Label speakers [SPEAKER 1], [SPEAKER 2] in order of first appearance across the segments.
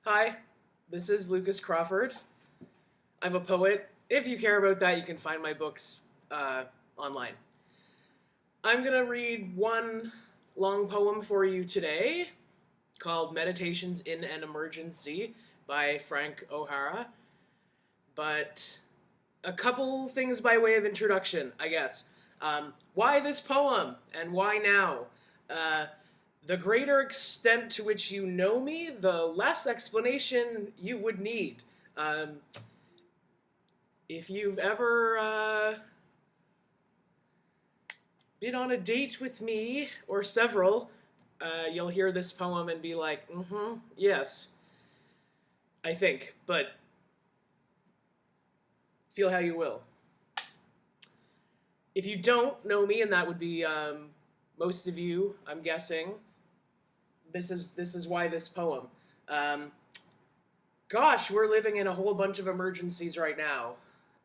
[SPEAKER 1] Hi, this is Lucas Crawford. I'm a poet. If you care about that, you can find my books online. I'm going to read one long poem for you today called Meditations in an Emergency by Frank O'Hara. But a couple things by way of introduction, I guess. Why this poem and why now? The greater extent to which you know me, the less explanation you would need. If you've ever been on a date with me, or several, you'll hear this poem and be like, yes, I think, but feel how you will. If you don't know me, and that would be most of you, I'm guessing, this is why this poem. Gosh, we're living in a whole bunch of emergencies right now,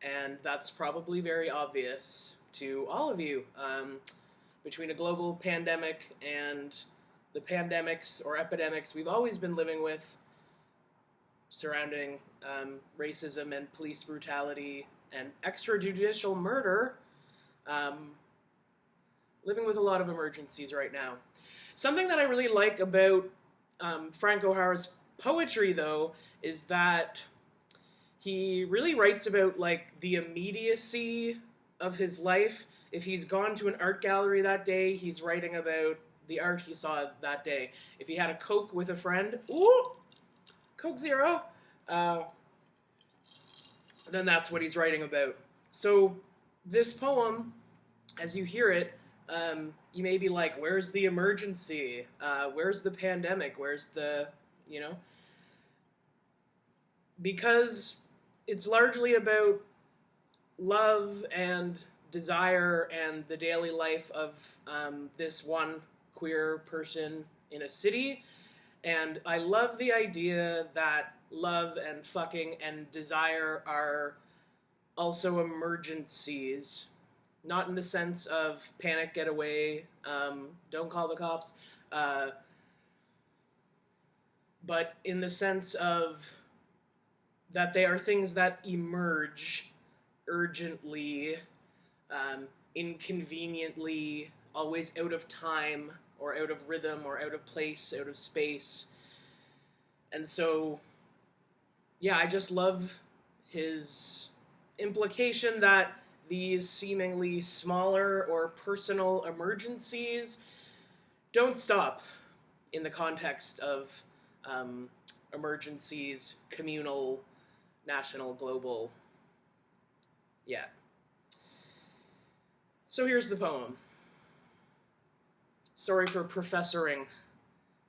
[SPEAKER 1] and that's probably very obvious to all of you. Between a global pandemic and the pandemics or epidemics we've always been living with surrounding racism and police brutality and extrajudicial murder, living with a lot of emergencies right now. Something that I really like about Frank O'Hara's poetry, though, is that he really writes about like the immediacy of his life. If he's gone to an art gallery that day, he's writing about the art he saw that day. If he had a Coke with a friend, Coke Zero, then that's what he's writing about. So this poem, as you hear it, you may be like, where's the emergency? Where's the pandemic? Where's the, Because it's largely about love and desire and the daily life of this one queer person in a city. And I love the idea that love and fucking and desire are also emergencies. Not in the sense of panic, get away, don't call the cops, but in the sense of that they are things that emerge urgently, inconveniently, always out of time, or out of rhythm, or out of place, out of space. And so, yeah, I just love his implication that these seemingly smaller or personal emergencies don't stop in the context of emergencies, communal, national, global. Yeah. So here's the poem. Sorry for professoring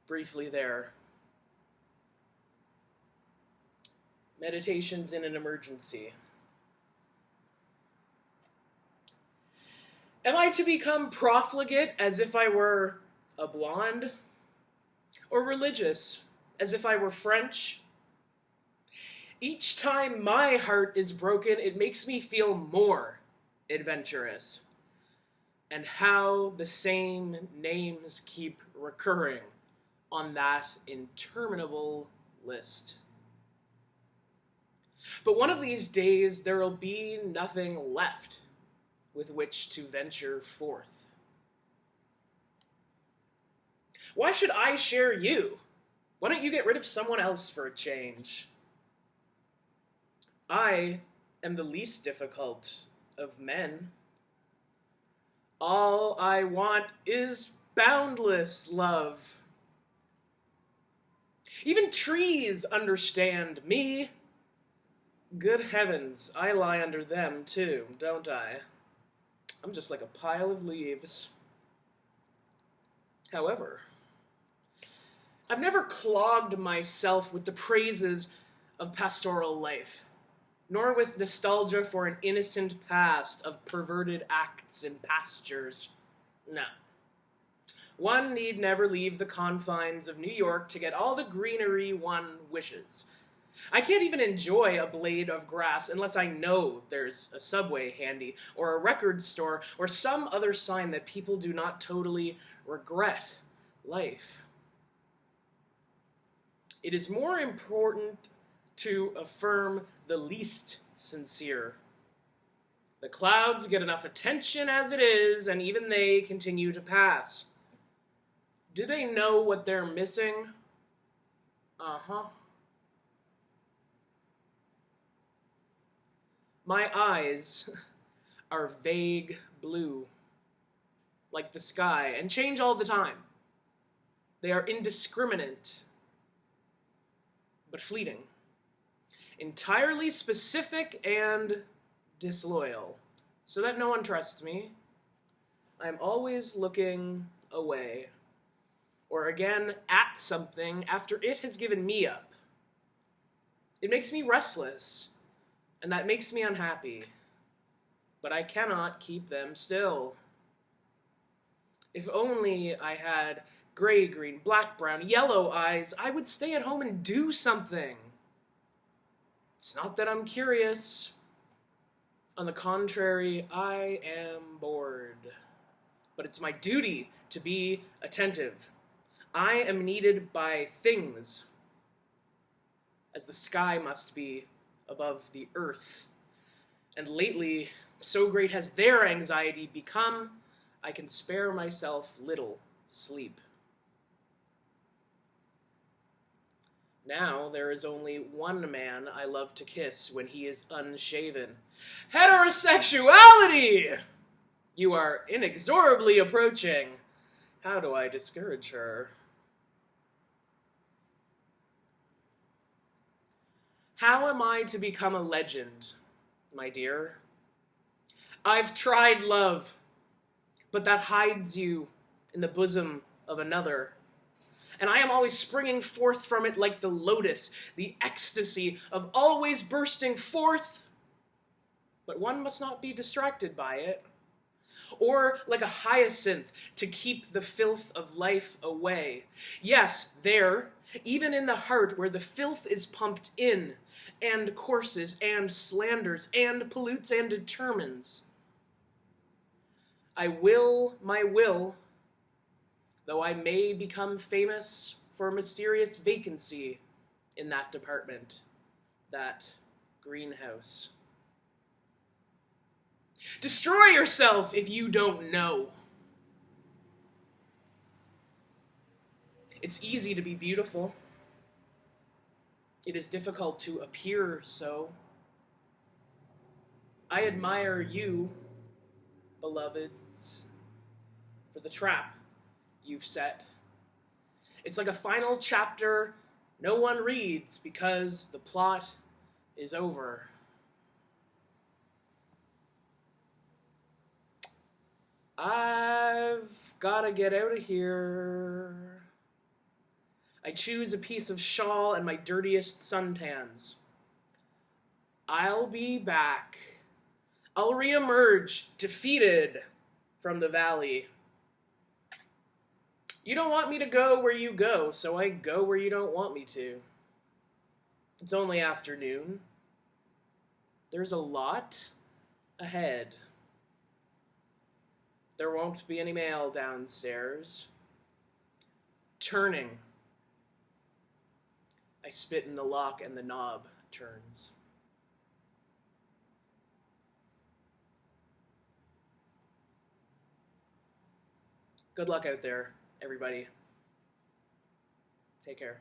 [SPEAKER 1] briefly there. Meditations in an Emergency. Am I to become profligate as if I were a blonde? Or religious as if I were French? Each time my heart is broken, it makes me feel more adventurous. And how the same names keep recurring on that interminable list. But one of these days, there'll be nothing left with which to venture forth. Why should I share you? Why don't you get rid of someone else for a change? I am the least difficult of men. All I want is boundless love. Even trees understand me. Good heavens, I lie under them too, don't I? I'm just like a pile of leaves. However, I've never clogged myself with the praises of pastoral life, nor with nostalgia for an innocent past of perverted acts in pastures. No. One need never leave the confines of New York to get all the greenery one wishes. I can't even enjoy a blade of grass unless I know there's a subway handy, or a record store, or some other sign that people do not totally regret life. It is more important to affirm the least sincere. The clouds get enough attention as it is, and even they continue to pass. Do they know what they're missing? Uh-huh. My eyes are vague blue, like the sky, and change all the time. They are indiscriminate, but fleeting. Entirely specific and disloyal, so that no one trusts me. I'm always looking away, or again at something after it has given me up. It makes me restless, and that makes me unhappy, but I cannot keep them still. If only I had gray, green, black, brown, yellow eyes, I would stay at home and do something. It's not that I'm curious. On the contrary, I am bored. But it's my duty to be attentive. I am needed by things, as the sky must be above the earth. And lately, so great has their anxiety become, I can spare myself little sleep. Now there is only one man I love to kiss when he is unshaven. Heterosexuality! You are inexorably approaching. How do I discourage her? How am I to become a legend, my dear? I've tried love, but that hides you in the bosom of another. And I am always springing forth from it like the lotus, the ecstasy of always bursting forth. But one must not be distracted by it. Or like a hyacinth to keep the filth of life away. Yes, there, even in the heart where the filth is pumped in, and courses, and slanders, and pollutes, and determines. I will my will, though I may become famous for a mysterious vacancy in that department, that greenhouse. Destroy yourself if you don't know. It's easy to be beautiful. It is difficult to appear so. I admire you, beloveds, for the trap you've set. It's like a final chapter no one reads because the plot is over. I've gotta get out of here. I choose a piece of shawl and my dirtiest suntans. I'll be back. I'll reemerge, defeated, from the valley. You don't want me to go where you go, so I go where you don't want me to. It's only afternoon. There's a lot ahead. There won't be any mail downstairs. Turning. I spit in the lock and the knob turns. Good luck out there, everybody. Take care.